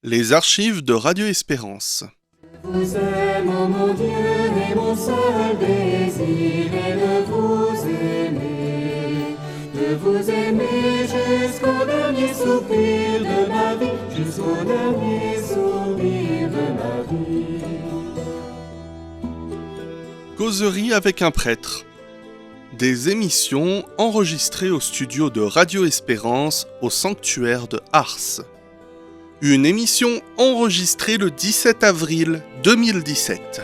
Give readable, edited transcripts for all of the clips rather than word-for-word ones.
Les archives de Radio Espérance. Vous aime, ô mon Dieu, et mon seul désir est de vous aimer jusqu'au dernier soupir de ma vie, jusqu'au dernier soupir de ma vie. Causerie avec un prêtre. Des émissions enregistrées au studio de Radio Espérance au sanctuaire de Ars. Une émission enregistrée le 17 avril 2017.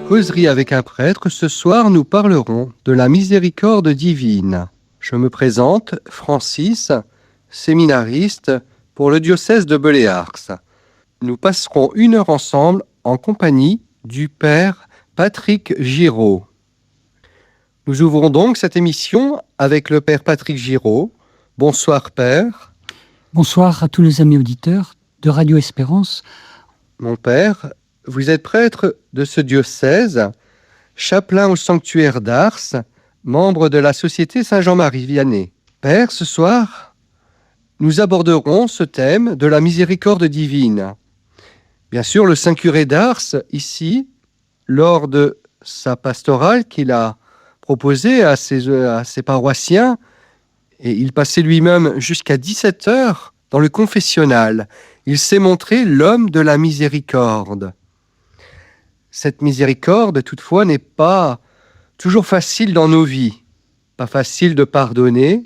Causerie avec un prêtre, ce soir nous parlerons de la miséricorde divine. Je me présente, Francis, séminariste pour le diocèse de Belley-Ars. Nous passerons 1 heure ensemble en compagnie du Père Patrick Giraud. Nous ouvrons donc cette émission avec le Père Patrick Giraud. Bonsoir Père. Bonsoir à tous nos amis auditeurs de Radio Espérance. Mon Père, vous êtes prêtre de ce diocèse, chapelain au sanctuaire d'Ars, membre de la Société Saint-Jean-Marie Vianney. Père, ce soir, nous aborderons ce thème de la miséricorde divine. Bien sûr, le Saint-Curé d'Ars, ici, lors de sa pastorale qu'il a proposée à ses paroissiens, et il passait lui-même jusqu'à 17 heures dans le confessionnal, il s'est montré l'homme de la miséricorde. Cette miséricorde, toutefois, n'est pas toujours facile dans nos vies. Pas facile de pardonner,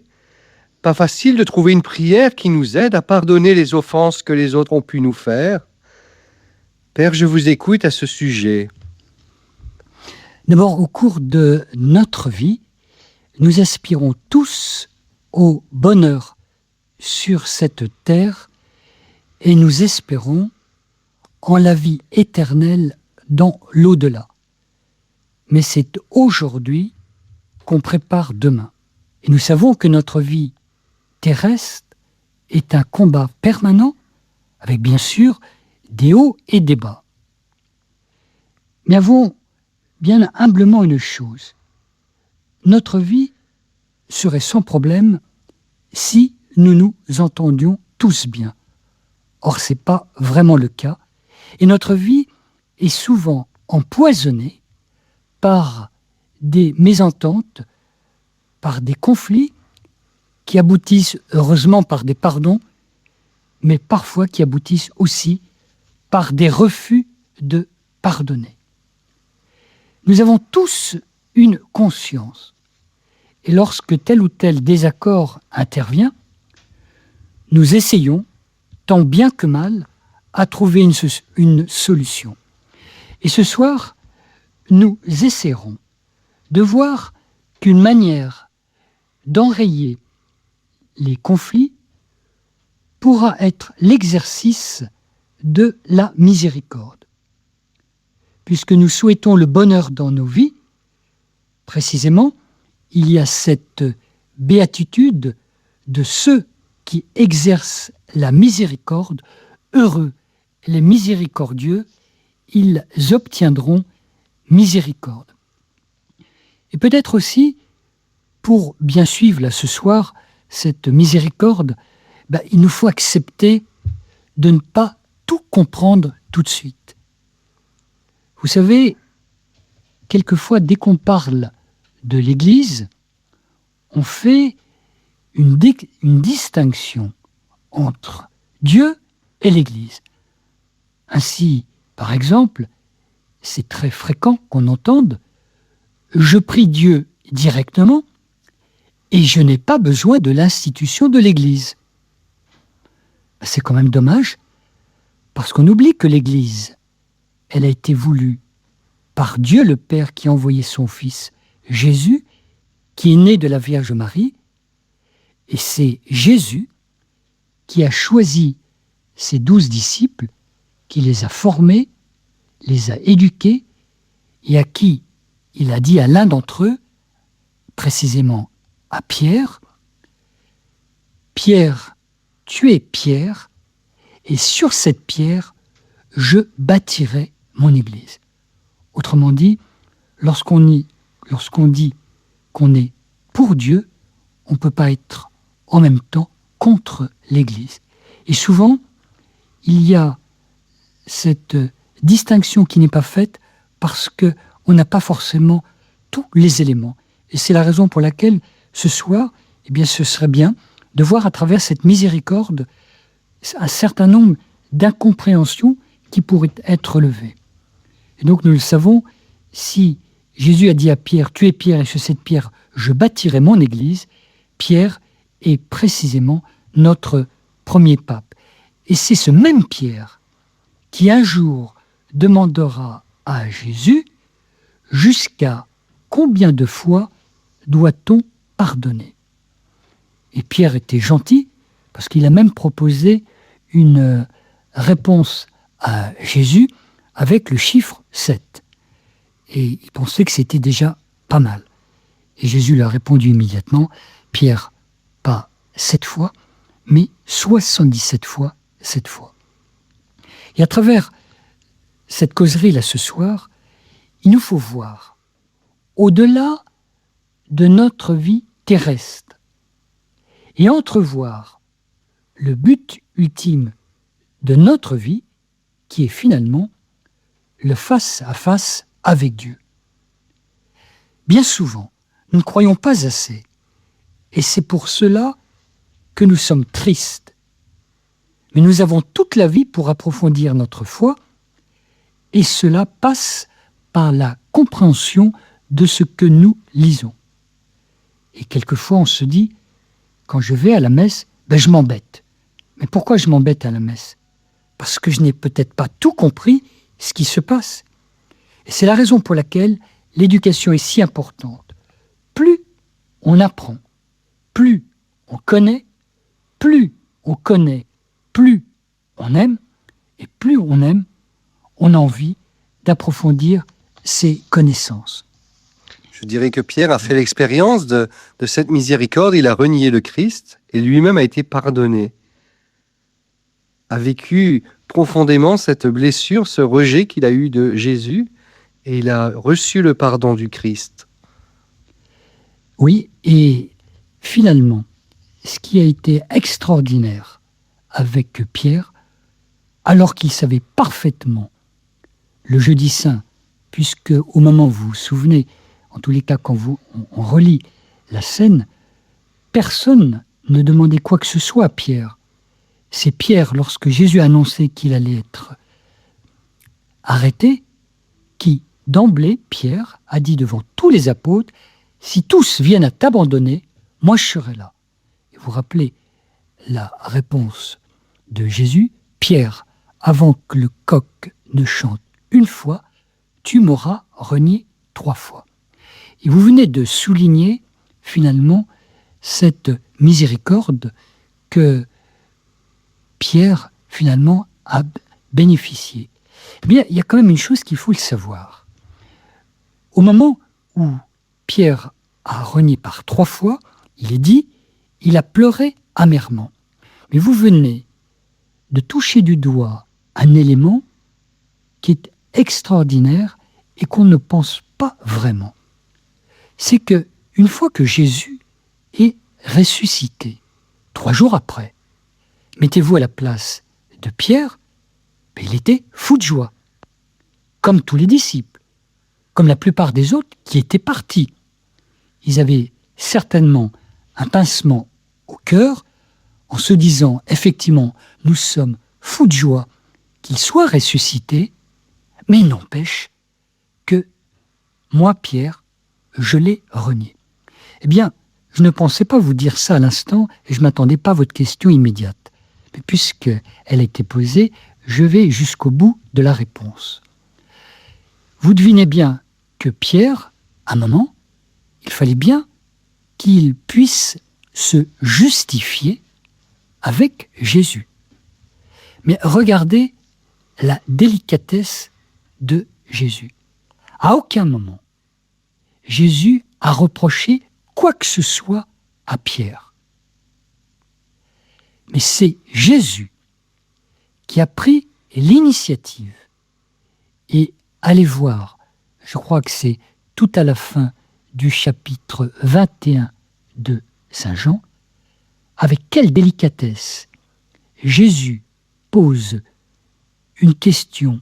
pas facile de trouver une prière qui nous aide à pardonner les offenses que les autres ont pu nous faire. Père, je vous écoute à ce sujet. D'abord, au cours de notre vie, nous aspirons tous au bonheur sur cette terre et nous espérons en la vie éternelle dans l'au-delà. Mais c'est aujourd'hui qu'on prépare demain. Et nous savons que notre vie terrestre est un combat permanent avec bien sûr des hauts et des bas. Mais avouons bien humblement une chose. Notre vie serait sans problème si nous nous entendions tous bien. Or, ce n'est pas vraiment le cas. Et notre vie est souvent empoisonnée par des mésententes, par des conflits qui aboutissent heureusement par des pardons, mais parfois qui aboutissent aussi par des refus de pardonner. Nous avons tous une conscience. Et lorsque tel ou tel désaccord intervient, nous essayons, tant bien que mal, à trouver une solution. Et ce soir, nous essaierons de voir qu'une manière d'enrayer les conflits pourra être l'exercice de la miséricorde. Puisque nous souhaitons le bonheur dans nos vies, précisément, il y a cette béatitude de ceux qui exercent la miséricorde. Heureux les miséricordieux, ils obtiendront miséricorde. Et peut-être aussi, pour bien suivre là ce soir cette miséricorde, il nous faut accepter de ne pas tout comprendre tout de suite. Vous savez, quelquefois, dès qu'on parle de l'Église, on fait une distinction entre Dieu et l'Église. Ainsi, par exemple, c'est très fréquent qu'on entende « Je prie Dieu directement et je n'ai pas besoin de l'institution de l'Église ». C'est quand même dommage, parce qu'on oublie que l'Église, elle a été voulue par Dieu le Père qui a envoyé son Fils Jésus, qui est né de la Vierge Marie, et c'est Jésus qui a choisi ses 12 disciples, qui les a formés, les a éduqués, et à qui il a dit à l'un d'entre eux, précisément à Pierre, « Pierre, tu es Pierre, et sur cette pierre, je bâtirai mon Église. » Autrement dit, lorsqu'on dit qu'on est pour Dieu, on ne peut pas être en même temps contre l'Église. Et souvent, il y a cette distinction qui n'est pas faite parce qu'on n'a pas forcément tous les éléments. Et c'est la raison pour laquelle, ce soir, eh bien, ce serait bien de voir à travers cette miséricorde un certain nombre d'incompréhensions qui pourraient être levées. Et donc, nous le savons, si Jésus a dit à Pierre, « Tu es Pierre, et sur cette pierre, je bâtirai mon Église », Pierre est précisément notre premier pape. Et c'est ce même Pierre qui un jour demandera à Jésus « Jusqu'à combien de fois doit-on pardonner ?» Et Pierre était gentil, parce qu'il a même proposé une réponse à Jésus avec le chiffre 7. Et il pensait que c'était déjà pas mal. Et Jésus lui a répondu immédiatement, « Pierre, pas 7 fois, mais 77 fois 7 fois. » Et à travers cette causerie-là ce soir, il nous faut voir, au-delà de notre vie terrestre, et entrevoir le but ultime de notre vie, qui est finalement le face-à-face avec Dieu. Bien souvent, nous ne croyons pas assez, et c'est pour cela que nous sommes tristes. Mais nous avons toute la vie pour approfondir notre foi, et cela passe par la compréhension de ce que nous lisons. Et quelquefois on se dit, quand je vais à la messe, je m'embête. Mais pourquoi je m'embête à la messe ? Parce que je n'ai peut-être pas tout compris ce qui se passe. Et c'est la raison pour laquelle l'éducation est si importante. Plus on apprend, plus on connaît, plus on aime, et plus on aime, on a envie d'approfondir ses connaissances. Je dirais que Pierre a fait l'expérience de cette miséricorde. Il a renié le Christ et lui-même a été pardonné. A vécu profondément cette blessure, ce rejet qu'il a eu de Jésus, et il a reçu le pardon du Christ. Oui, et finalement, ce qui a été extraordinaire avec Pierre, alors qu'il savait parfaitement le jeudi saint, puisque au moment où vous vous souvenez, en tous les cas quand on relit la scène, personne ne demandait quoi que ce soit à Pierre. C'est Pierre, lorsque Jésus a annoncé qu'il allait être arrêté, qui, d'emblée, Pierre a dit devant tous les apôtres, « Si tous viennent à t'abandonner, moi je serai là. » Et vous rappelez la réponse de Jésus, « Pierre, avant que le coq ne chante une fois, tu m'auras renié 3 fois. » Et vous venez de souligner, finalement, cette miséricorde que Pierre, finalement, a bénéficié. Eh bien, il y a quand même une chose qu'il faut le savoir. Au moment où Pierre a renié par 3 fois, il est dit, il a pleuré amèrement. Mais vous venez de toucher du doigt un élément qui est extraordinaire et qu'on ne pense pas vraiment. C'est que une fois que Jésus est ressuscité, 3 jours après, mettez-vous à la place de Pierre, il était fou de joie, comme tous les disciples, comme la plupart des autres qui étaient partis. Ils avaient certainement un pincement au cœur en se disant, effectivement, nous sommes fous de joie qu'il soit ressuscité, mais il n'empêche que moi, Pierre, je l'ai renié. Eh bien, je ne pensais pas vous dire ça à l'instant et je ne m'attendais pas à votre question immédiate. Mais puisqu'elle a été posée, je vais jusqu'au bout de la réponse. Vous devinez bien que Pierre, à un moment, il fallait bien qu'il puisse se justifier avec Jésus. Mais regardez la délicatesse de Jésus. À aucun moment, Jésus a reproché quoi que ce soit à Pierre. Mais c'est Jésus qui a pris l'initiative. Et allez voir, je crois que c'est tout à la fin du chapitre 21 de Saint Jean, avec quelle délicatesse Jésus pose une question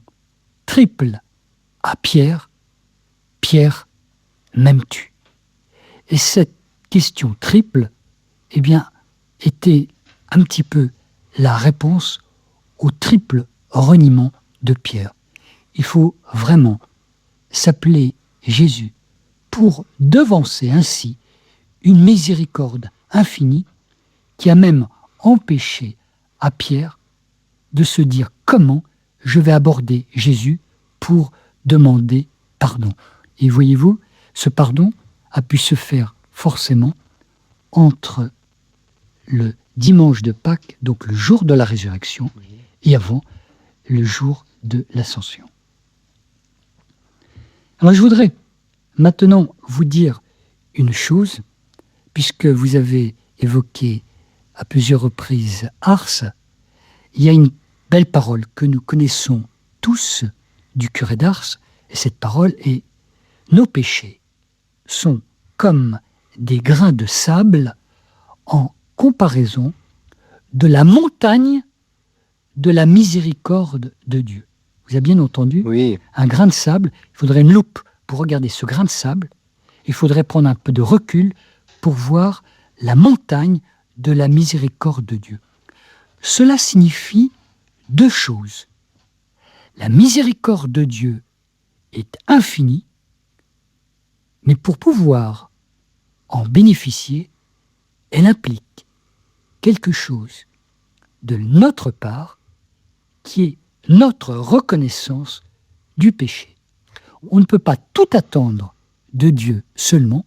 triple à Pierre. Pierre, m'aimes-tu? Et cette question triple, eh bien, était un petit peu la réponse au triple reniement de Pierre. Il faut vraiment s'appeler Jésus pour devancer ainsi une miséricorde infinie qui a même empêché à Pierre de se dire comment je vais aborder Jésus pour demander pardon. Et voyez-vous, ce pardon a pu se faire forcément entre le dimanche de Pâques, donc le jour de la résurrection, et avant le jour de l'ascension. Alors je voudrais maintenant vous dire une chose, puisque vous avez évoqué à plusieurs reprises Ars. Il y a une belle parole que nous connaissons tous du curé d'Ars, et cette parole est « Nos péchés sont comme des grains de sable en comparaison de la montagne de la miséricorde de Dieu. » Vous avez bien entendu? Oui. Un grain de sable, il faudrait une loupe pour regarder ce grain de sable. Il faudrait prendre un peu de recul pour voir la montagne de la miséricorde de Dieu. Cela signifie deux choses. La miséricorde de Dieu est infinie, mais pour pouvoir en bénéficier, elle implique quelque chose de notre part qui est notre reconnaissance du péché. On ne peut pas tout attendre de Dieu seulement,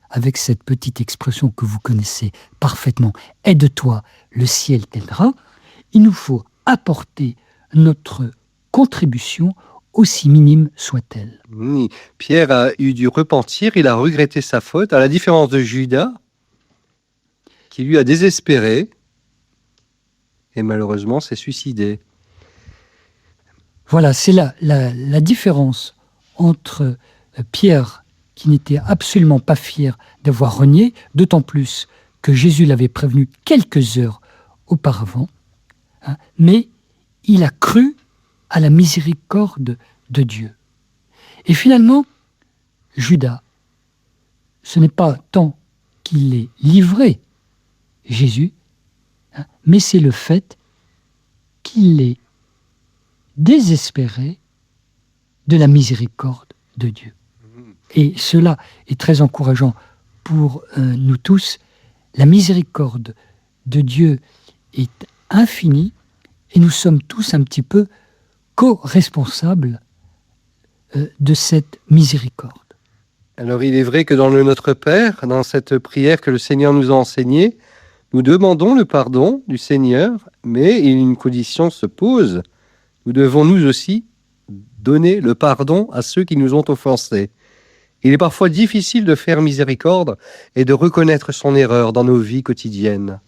avec cette petite expression que vous connaissez parfaitement, « aide-toi, le ciel t'aidera », il nous faut apporter notre contribution, aussi minime soit-elle. Oui. Pierre a eu du repentir, il a regretté sa faute, à la différence de Judas, qui lui a désespéré, et malheureusement s'est suicidé. Voilà, c'est la différence entre Pierre, qui n'était absolument pas fier d'avoir renié, d'autant plus que Jésus l'avait prévenu quelques heures auparavant, hein, mais il a cru à la miséricorde de Dieu. Et finalement, Judas, ce n'est pas tant qu'il ait livré Jésus, hein, mais c'est le fait qu'il est désespéré de la miséricorde de Dieu. Et cela est très encourageant pour nous tous. La miséricorde de Dieu est infinie et nous sommes tous un petit peu co-responsables de cette miséricorde. Alors il est vrai que dans le Notre Père, dans cette prière que le Seigneur nous a enseignée, nous demandons le pardon du Seigneur, mais une condition se pose. Nous devons nous aussi donner le pardon à ceux qui nous ont offensés. Il est parfois difficile de faire miséricorde et de reconnaître son erreur dans nos vies quotidiennes.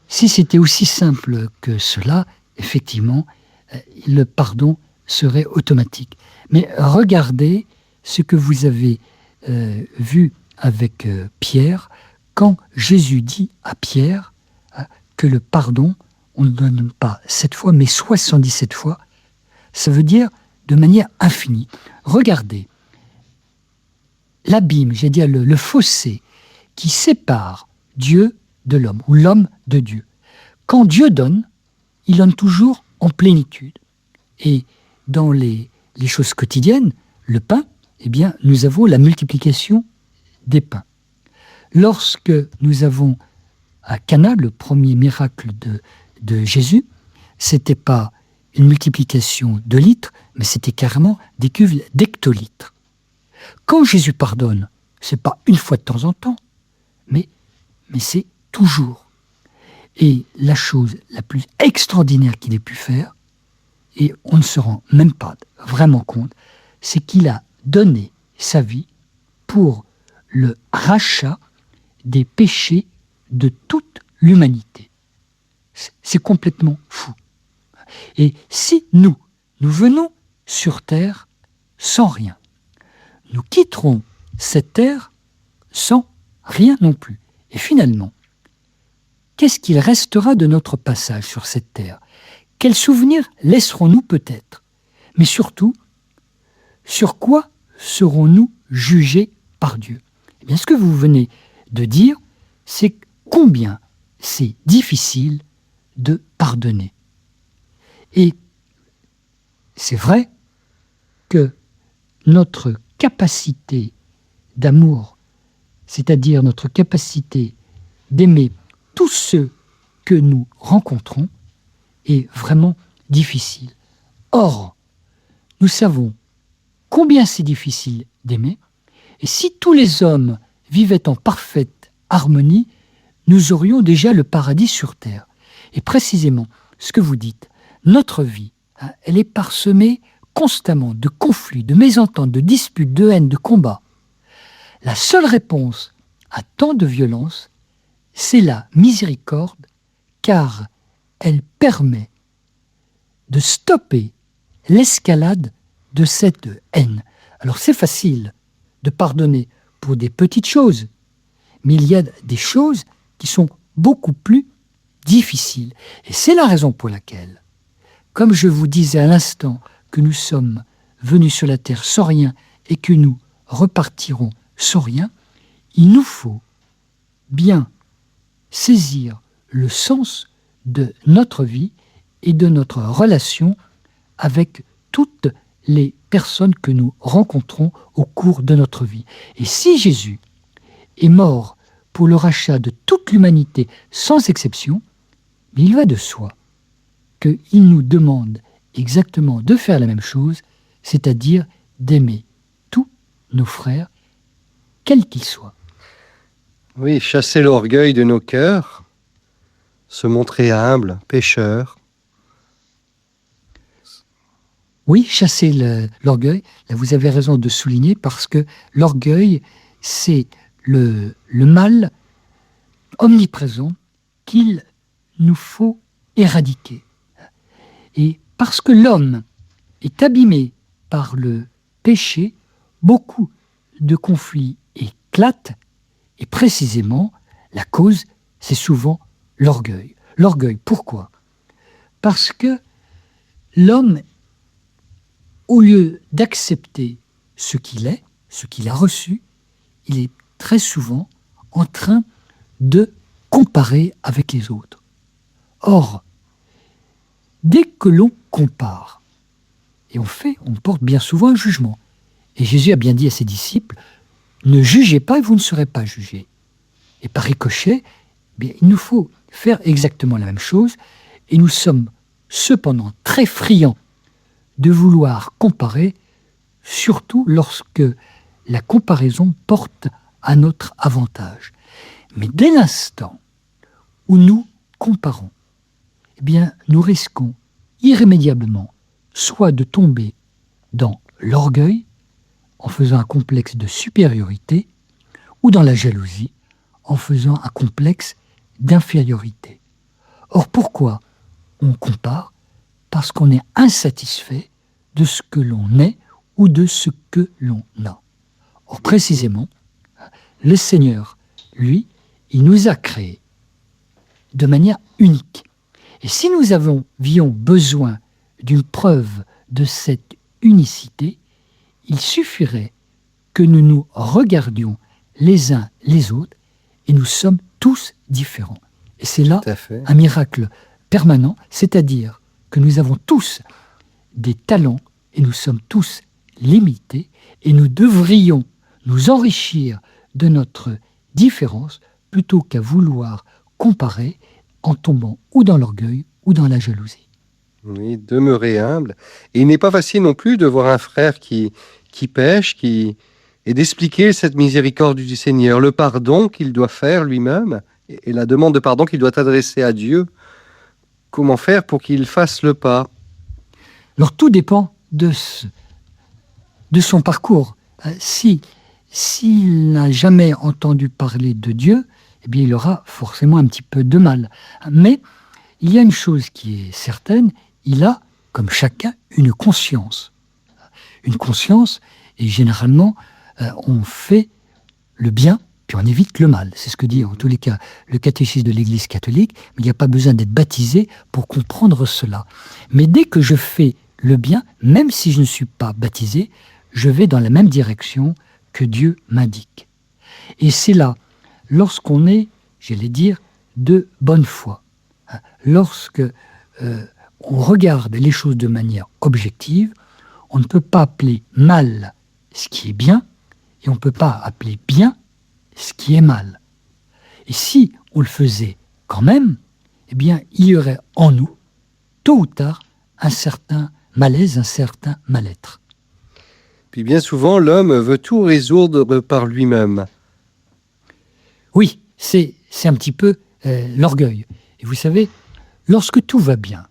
Si c'était aussi simple que cela, effectivement, le pardon serait automatique. Mais regardez ce que vous avez vu avec Pierre, quand Jésus dit à Pierre que le pardon, on ne donne pas 7 fois, mais 77 fois, ça veut dire de manière infinie. Regardez, l'abîme, j'ai dit le fossé qui sépare Dieu de l'homme, ou l'homme de Dieu. Quand Dieu donne, il donne toujours en plénitude. Et dans les choses quotidiennes, le pain, eh bien, nous avons la multiplication des pains. Lorsque nous avons à Cana, le premier miracle de Jésus, c'était pas une multiplication de litres, mais c'était carrément des cuves d'hectolitres. Quand Jésus pardonne, c'est pas une fois de temps en temps, mais c'est toujours. Et la chose la plus extraordinaire qu'il ait pu faire, et on ne se rend même pas vraiment compte, c'est qu'il a donné sa vie pour le rachat des péchés de toute l'humanité. C'est complètement fou. Et si nous venons sur terre sans rien, nous quitterons cette terre sans rien non plus. Et finalement, qu'est-ce qu'il restera de notre passage sur cette terre? Quels souvenirs laisserons-nous peut-être? Mais surtout, sur quoi serons-nous jugés par Dieu? Eh bien, ce que vous venez de dire, c'est combien c'est difficile de pardonner. Et c'est vrai que notre capacité d'amour, c'est-à-dire notre capacité d'aimer tous ceux que nous rencontrons, est vraiment difficile. Or, nous savons combien c'est difficile d'aimer, et si tous les hommes vivaient en parfaite harmonie, nous aurions déjà le paradis sur terre. Et précisément, ce que vous dites, notre vie, elle est parsemée constamment de conflits, de mésententes, de disputes, de haine, de combats. La seule réponse à tant de violence, c'est la miséricorde, car elle permet de stopper l'escalade de cette haine. Alors c'est facile de pardonner pour des petites choses, mais il y a des choses qui sont beaucoup plus difficiles. Et c'est la raison pour laquelle, comme je vous disais à l'instant que nous sommes venus sur la terre sans rien et que nous repartirons sans rien, il nous faut bien saisir le sens de notre vie et de notre relation avec toutes les personnes que nous rencontrons au cours de notre vie. Et si Jésus est mort pour le rachat de toute l'humanité sans exception, il va de soi qu'il nous demande exactement de faire la même chose, c'est-à-dire d'aimer tous nos frères, quels qu'ils soient. Oui, chasser l'orgueil de nos cœurs, se montrer humble, pécheur. Oui, chasser l'orgueil, là vous avez raison de souligner, parce que l'orgueil, c'est le mal omniprésent qu'il nous faut éradiquer. Et parce que l'homme est abîmé par le péché, beaucoup de conflits éclatent, et précisément, la cause, c'est souvent l'orgueil. L'orgueil, pourquoi? Parce que l'homme, au lieu d'accepter ce qu'il est, ce qu'il a reçu, il est très souvent en train de comparer avec les autres. Or, dès que l'on compare, et on porte bien souvent un jugement. Et Jésus a bien dit à ses disciples, ne jugez pas et vous ne serez pas jugés. Et par ricochet, bien, il nous faut faire exactement la même chose, et nous sommes cependant très friands de vouloir comparer, surtout lorsque la comparaison porte à notre avantage. Mais dès l'instant où nous comparons, eh bien, nous risquons irrémédiablement soit de tomber dans l'orgueil, en faisant un complexe de supériorité, ou dans la jalousie, en faisant un complexe d'infériorité. Or, pourquoi on compare? Parce qu'on est insatisfait de ce que l'on est ou de ce que l'on a. Or, précisément, le Seigneur, lui, il nous a créés de manière unique. Et si nous avions besoin d'une preuve de cette unicité, il suffirait que nous nous regardions les uns les autres et nous sommes tous différents. Et c'est là un miracle permanent, c'est-à-dire que nous avons tous des talents et nous sommes tous limités et nous devrions nous enrichir de notre différence plutôt qu'à vouloir comparer en tombant ou dans l'orgueil ou dans la jalousie. Oui, demeurer humble. Et il n'est pas facile non plus de voir un frère qui pêche, et d'expliquer cette miséricorde du Seigneur, le pardon qu'il doit faire lui-même, et la demande de pardon qu'il doit adresser à Dieu. Comment faire pour qu'il fasse le pas? Alors tout dépend de son parcours. S'il n'a jamais entendu parler de Dieu, eh bien il aura forcément un petit peu de mal. Mais il y a une chose qui est certaine, il a, comme chacun, une conscience. Une conscience, et généralement, on fait le bien, puis on évite le mal. C'est ce que dit en tous les cas le catéchisme de l'Église catholique, mais il n'y a pas besoin d'être baptisé pour comprendre cela. Mais dès que je fais le bien, même si je ne suis pas baptisé, je vais dans la même direction que Dieu m'indique. Et c'est là, lorsqu'on est, j'allais dire, de bonne foi, lorsque on regarde les choses de manière objective, on ne peut pas appeler mal ce qui est bien, et on ne peut pas appeler bien ce qui est mal. Et si on le faisait quand même, eh bien, il y aurait en nous, tôt ou tard, un certain malaise, un certain mal-être. Puis bien souvent, l'homme veut tout résoudre par lui-même. Oui, c'est un petit peu l'orgueil. Et vous savez, lorsque tout va bien,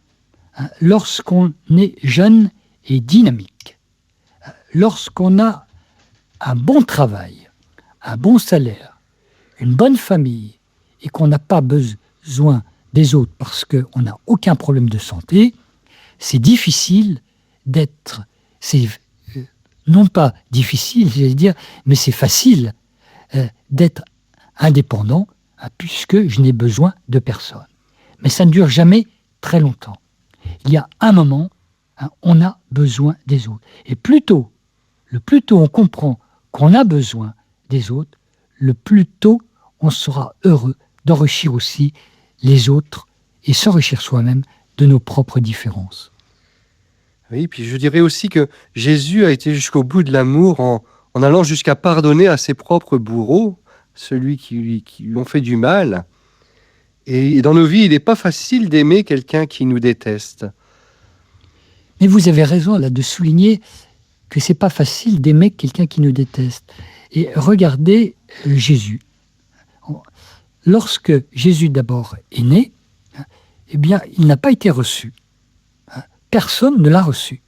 lorsqu'on est jeune et dynamique, lorsqu'on a un bon travail, un bon salaire, une bonne famille, et qu'on n'a pas besoin des autres parce qu'on n'a aucun problème de santé, c'est difficile d'être... non pas difficile, j'allais dire, mais c'est facile d'être indépendant puisque je n'ai besoin de personne. Mais ça ne dure jamais très longtemps. Il y a un moment, on a besoin des autres. Et le plus tôt on comprend qu'on a besoin des autres, le plus tôt on sera heureux d'enrichir aussi les autres et s'enrichir soi-même de nos propres différences. Oui, puis je dirais aussi que Jésus a été jusqu'au bout de l'amour en allant jusqu'à pardonner à ses propres bourreaux, celui qui lui ont fait du mal. Et dans nos vies, il n'est pas facile d'aimer quelqu'un qui nous déteste. Mais vous avez raison là de souligner que c'est pas facile d'aimer quelqu'un qui nous déteste. Et regardez Jésus. Lorsque Jésus d'abord est né, eh bien, il n'a pas été reçu. Personne ne l'a reçu.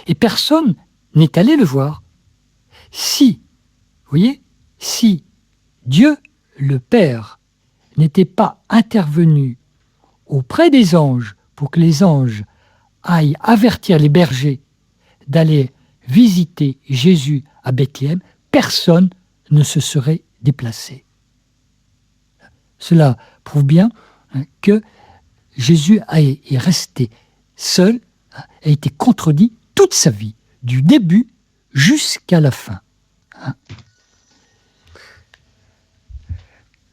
Et personne n'est allé le voir. Si, vous voyez, si Dieu, le Père, n'était pas intervenu auprès des anges pour que les anges aillent avertir les bergers d'aller visiter Jésus à Bethléem, personne ne se serait déplacé. Cela prouve bien que Jésus est resté seul, a été contredit toute sa vie, du début jusqu'à la fin.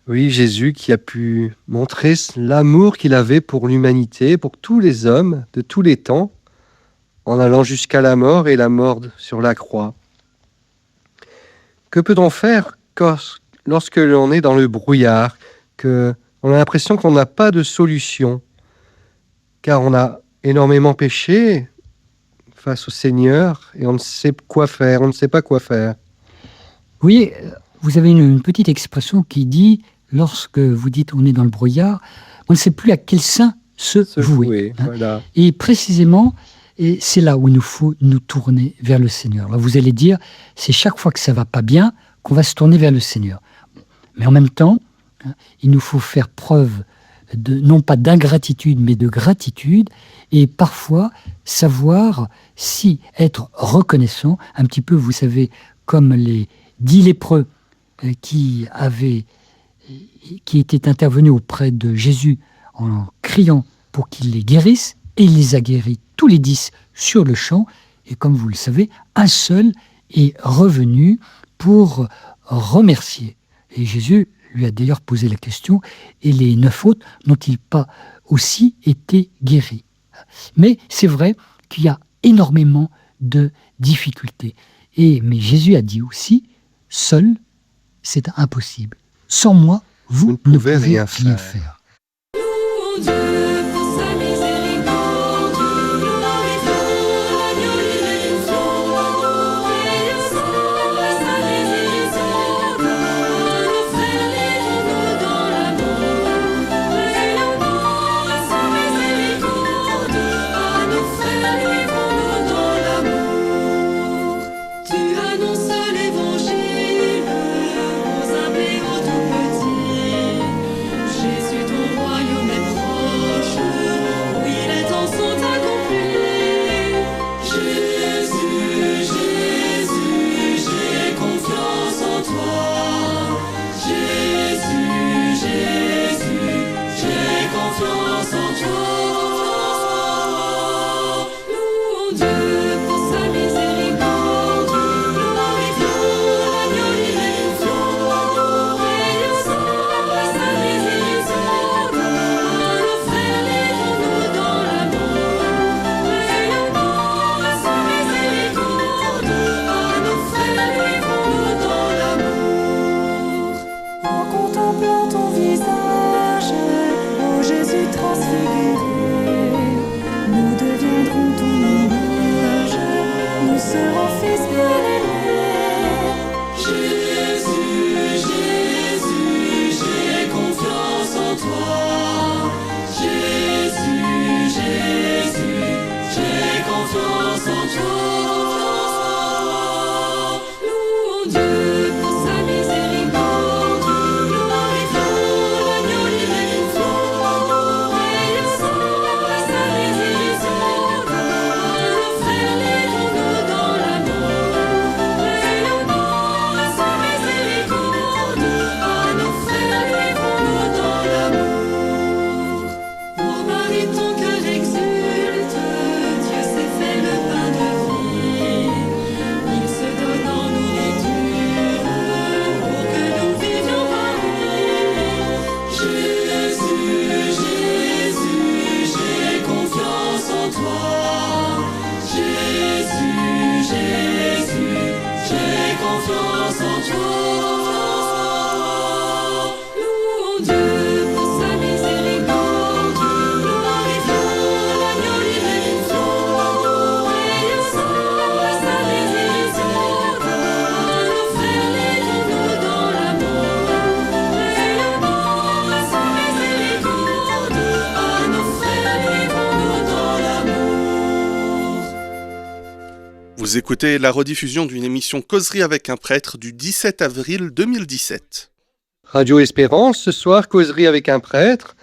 Oui, Jésus qui a pu montrer l'amour qu'il avait pour l'humanité, pour tous les hommes de tous les temps, en allant jusqu'à la mort et la mort sur la croix. Que peut-on faire lorsque l'on est dans le brouillard, qu'on a l'impression qu'on n'a pas de solution, car on a énormément péché face au Seigneur et on ne sait quoi faire, on ne sait pas quoi faire. Vous voyez, vous avez une petite expression qui dit, lorsque vous dites on est dans le brouillard, on ne sait plus à quel saint se vouer. Voilà. Et précisément, et c'est là où il nous faut nous tourner vers le Seigneur. Alors vous allez dire, c'est chaque fois que ça ne va pas bien qu'on va se tourner vers le Seigneur. Mais en même temps, il nous faut faire preuve non pas d'ingratitude, mais de gratitude, et parfois savoir si être reconnaissant, un petit peu, vous savez, comme les 10 lépreux qui étaient intervenus auprès de Jésus en criant pour qu'il les guérisse, et il les a guéris tous les 10 sur le champ, et comme vous le savez, un seul est revenu pour remercier. Et Jésus lui a d'ailleurs posé la question, et les 9 autres n'ont-ils pas aussi été guéris? Mais c'est vrai qu'il y a énormément de difficultés. Mais Jésus a dit aussi, seul, c'est impossible. Sans moi, vous ne pouvez rien faire. Jésus, ton Vous écoutez la rediffusion d'une émission Causerie avec un prêtre du 17 avril 2017. Radio Espérance, ce soir, causerie avec un prêtre.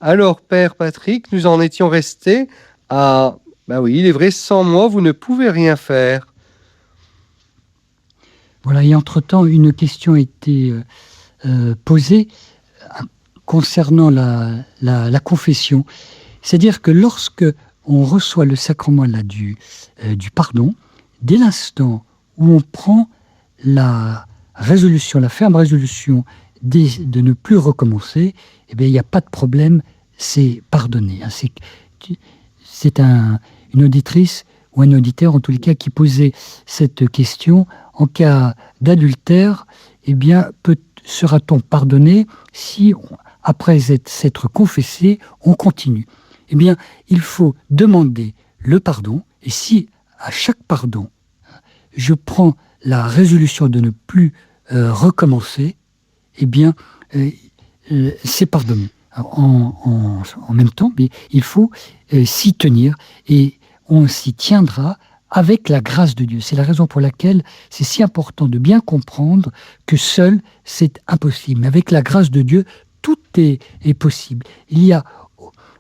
Alors, Père Patrick, nous en étions restés à... oui, il est vrai, sans moi, vous ne pouvez rien faire. Voilà, et entre-temps, une question a été posée concernant la confession. C'est-à-dire que lorsque on reçoit le sacrement là, du pardon, dès l'instant où on prend la résolution, la ferme résolution de ne plus recommencer, eh bien, il n'y a pas de problème, c'est pardonné. C'est une auditrice ou un auditeur, en tous les cas, qui posait cette question. En cas d'adultère, eh bien, sera-t-on pardonné si, après s'être confessé, on continue? Eh bien, il faut demander le pardon, et si, à chaque pardon, je prends la résolution de ne plus recommencer, eh bien, c'est pardonné. Alors, en même temps, mais il faut s'y tenir, et on s'y tiendra avec la grâce de Dieu. C'est la raison pour laquelle c'est si important de bien comprendre que seul, c'est impossible. Mais avec la grâce de Dieu, tout est possible. Il y a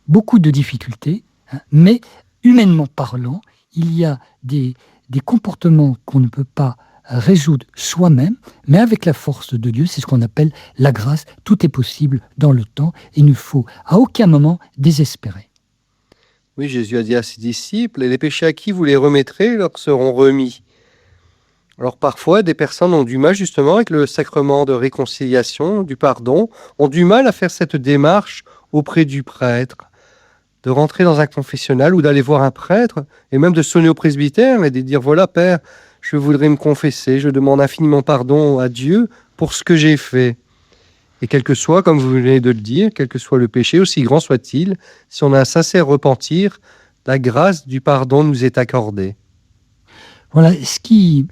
beaucoup de difficultés, mais humainement parlant, il y a des comportements qu'on ne peut pas résoudre soi-même, mais avec la force de Dieu, c'est ce qu'on appelle la grâce. Tout est possible dans le temps, et il ne faut à aucun moment désespérer. Oui, Jésus a dit à ses disciples, « Et les péchés acquis, vous les remettrez, leur seront remis. » Alors parfois, des personnes ont du mal justement avec le sacrement de réconciliation, du pardon, ont du mal à faire cette démarche auprès du prêtre, de rentrer dans un confessionnal ou d'aller voir un prêtre, et même de sonner au presbytère et de dire « Voilà, Père, je voudrais me confesser, je demande infiniment pardon à Dieu pour ce que j'ai fait. » Et quel que soit, comme vous venez de le dire, quel que soit le péché, aussi grand soit-il, si on a un sincère repentir, la grâce du pardon nous est accordée. Voilà, ce qui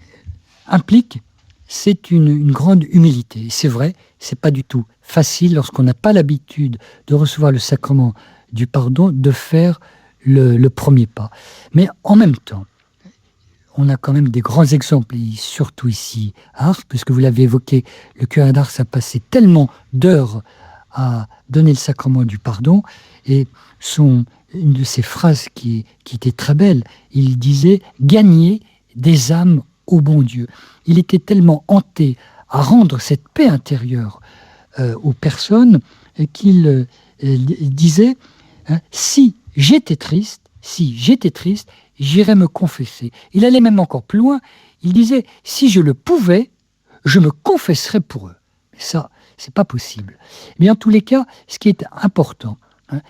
implique, c'est une grande humilité. C'est vrai, c'est pas du tout facile, lorsqu'on n'a pas l'habitude de recevoir le sacrement du pardon, de faire le premier pas. Mais en même temps, on a quand même des grands exemples, et surtout ici à Ars, puisque vous l'avez évoqué, le curé d'Ars a passé tellement d'heures à donner le sacrement du pardon, et une de ses phrases qui était très belle, il disait « Gagner des âmes au bon Dieu ». Il était tellement hanté à rendre cette paix intérieure aux personnes qu'il disait « Si j'étais triste, j'irais me confesser ». Il allait même encore plus loin. Il disait « Si je le pouvais, je me confesserais pour eux ». Mais ça, c'est pas possible. Mais en tous les cas, ce qui est important,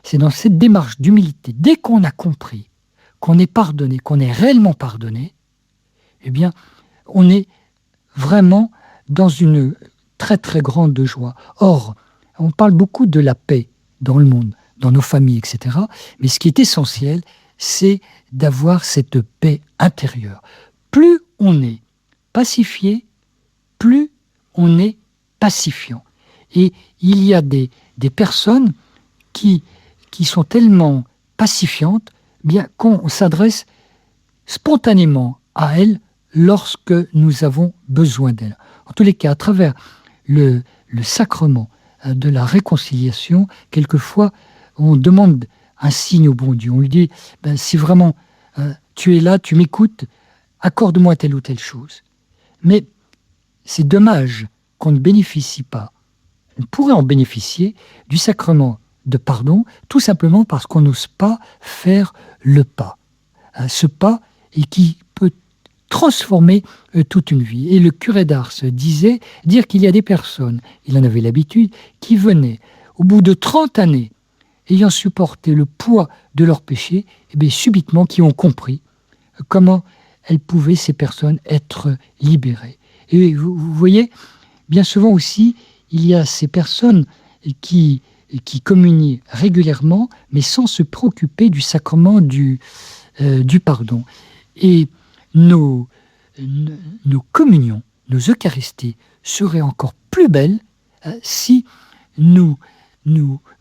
c'est dans cette démarche d'humilité, dès qu'on a compris qu'on est pardonné, qu'on est réellement pardonné, eh bien, on est vraiment dans une très très grande joie. Or, on parle beaucoup de la paix dans le monde, dans nos familles, etc. Mais ce qui est essentiel, c'est d'avoir cette paix intérieure. Plus on est pacifié, plus on est pacifiant. Et il y a des personnes qui sont tellement pacifiantes, bien qu'on s'adresse spontanément à elles lorsque nous avons besoin d'elles. En tous les cas, à travers le sacrement de la réconciliation, quelquefois, on demande un signe au bon Dieu. On lui dit, si vraiment tu es là, tu m'écoutes, accorde-moi telle ou telle chose. Mais c'est dommage qu'on ne bénéficie pas, on pourrait en bénéficier du sacrement de pardon, tout simplement parce qu'on n'ose pas faire le pas. Ce pas et qui peut transformer toute une vie. Et le curé d'Ars dire qu'il y a des personnes, il en avait l'habitude, qui venaient, au bout de 30 années, ayant supporté le poids de leurs péchés, et bien subitement qui ont compris comment elles pouvaient, ces personnes, être libérées. Et vous voyez, bien souvent aussi, il y a ces personnes qui communient régulièrement, mais sans se préoccuper du sacrement du pardon. Et nos communions, nos Eucharisties seraient encore plus belles si nous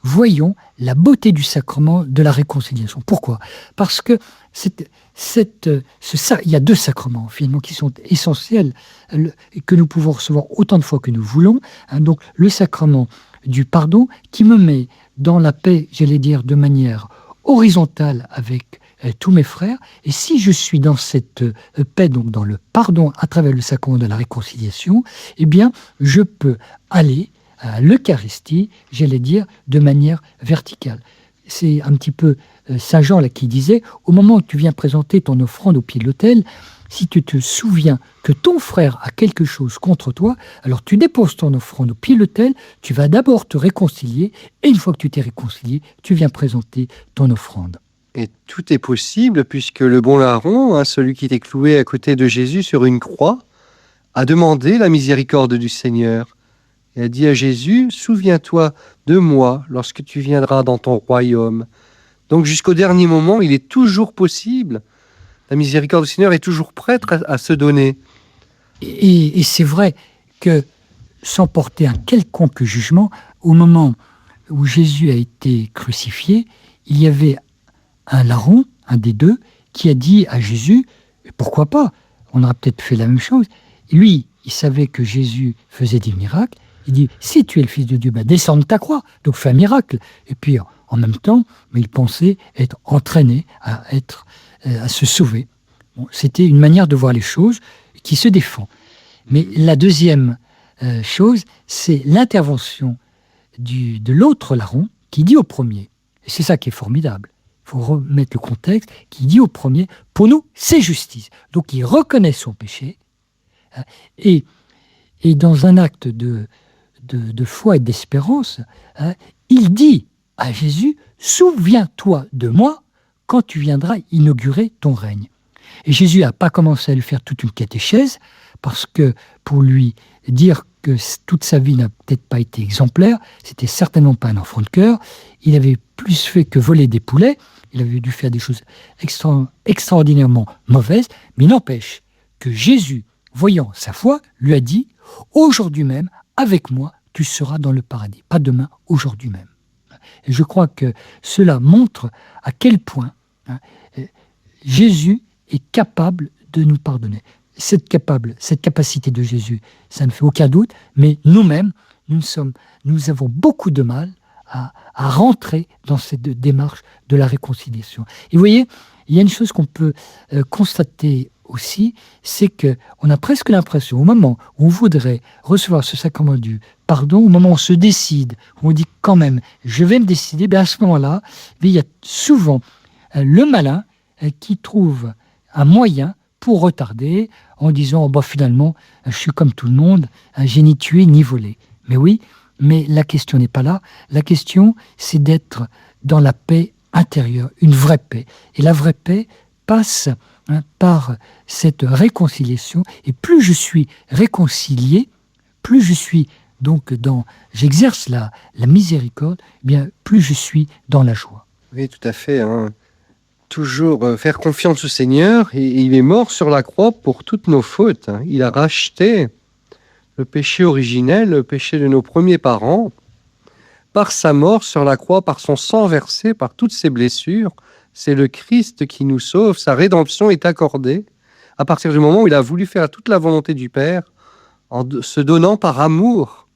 voyons la beauté du sacrement de la réconciliation. Pourquoi ? Parce que il y a deux sacrements finalement qui sont essentiels et que nous pouvons recevoir autant de fois que nous voulons. Donc le sacrement du pardon qui me met dans la paix, j'allais dire, de manière horizontale avec tous mes frères. Et si je suis dans cette paix, donc dans le pardon à travers le sacrement de la réconciliation, eh bien, je peux aller à l'Eucharistie, j'allais dire, de manière verticale. C'est un petit peu Saint Jean là, qui disait, au moment où tu viens présenter ton offrande au pied de l'autel, si tu te souviens que ton frère a quelque chose contre toi, alors tu déposes ton offrande au pied de l'autel, tu vas d'abord te réconcilier, et une fois que tu t'es réconcilié, tu viens présenter ton offrande. Et tout est possible puisque le bon larron, celui qui était cloué à côté de Jésus sur une croix, a demandé la miséricorde du Seigneur. Et a dit à Jésus, souviens-toi de moi lorsque tu viendras dans ton royaume. Donc jusqu'au dernier moment, il est toujours possible. La miséricorde du Seigneur est toujours prête à se donner. Et c'est vrai que, sans porter un quelconque jugement, au moment où Jésus a été crucifié, il y avait un larron, un des deux, qui a dit à Jésus, pourquoi pas, on aurait peut-être fait la même chose. Et lui, il savait que Jésus faisait des miracles. Il dit, si tu es le Fils de Dieu, descends de ta croix, donc fais un miracle. Et puis, en même temps, mais il pensait être entraîné à se sauver. Bon, c'était une manière de voir les choses qui se défend. Mais la deuxième chose, c'est l'intervention de l'autre larron qui dit au premier, et c'est ça qui est formidable, il faut remettre le contexte, qui dit au premier, pour nous, c'est justice. Donc il reconnaît son péché, et dans un acte de foi et d'espérance, il dit à Jésus, souviens-toi de moi quand tu viendras inaugurer ton règne. Et Jésus n'a pas commencé à lui faire toute une catéchèse, parce que pour lui dire que toute sa vie n'a peut-être pas été exemplaire, c'était certainement pas un enfant de cœur, il avait plus fait que voler des poulets, il avait dû faire des choses extraordinairement mauvaises, mais il n'empêche que Jésus, voyant sa foi, lui a dit, aujourd'hui même, avec moi, tu seras dans le paradis. Pas demain, aujourd'hui même. Et je crois que cela montre à quel point Jésus est capable de nous pardonner. Cette capacité de Jésus, ça ne fait aucun doute, mais nous-mêmes, nous avons beaucoup de mal à rentrer dans cette démarche de la réconciliation. Et vous voyez, il y a une chose qu'on peut constater aussi, c'est qu'on a presque l'impression, au moment où on voudrait recevoir ce sacrement du pardon, au moment où on se décide, où on dit quand même, je vais me décider, bien à ce moment-là, il y a souvent le malin qui trouve un moyen pour retarder en disant finalement, je suis comme tout le monde, j'ai ni tué ni volé. Mais oui, mais la question n'est pas là. La question, c'est d'être dans la paix intérieure, une vraie paix. Et la vraie paix passe par cette réconciliation. Et plus je suis réconcilié, plus je suis donc j'exerce la miséricorde, bien plus je suis dans la joie. Oui, tout à fait. Toujours faire confiance au Seigneur, et il est mort sur la croix pour toutes nos fautes. Il a racheté le péché originel, le péché de nos premiers parents, par sa mort sur la croix, par son sang versé, par toutes ses blessures. C'est le Christ qui nous sauve, sa rédemption est accordée à partir du moment où il a voulu faire toute la volonté du Père en se donnant par amour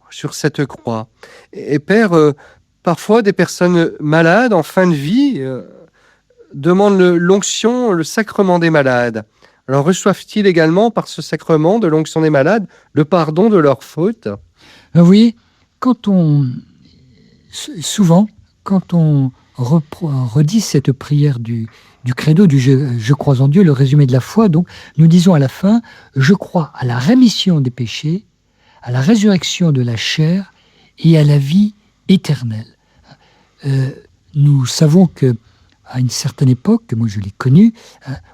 sur cette croix. Et Père, parfois des personnes malades en fin de vie demandent l'onction, le sacrement des malades. Alors reçoivent-ils également par ce sacrement de l'onction des malades le pardon de leurs fautes ? Oui, souvent, quand on redit cette prière du credo, du je crois en Dieu, le résumé de la foi, donc nous disons à la fin, je crois à la rémission des péchés, à la résurrection de la chair et à la vie éternelle. Nous savons que à une certaine époque, moi je l'ai connue,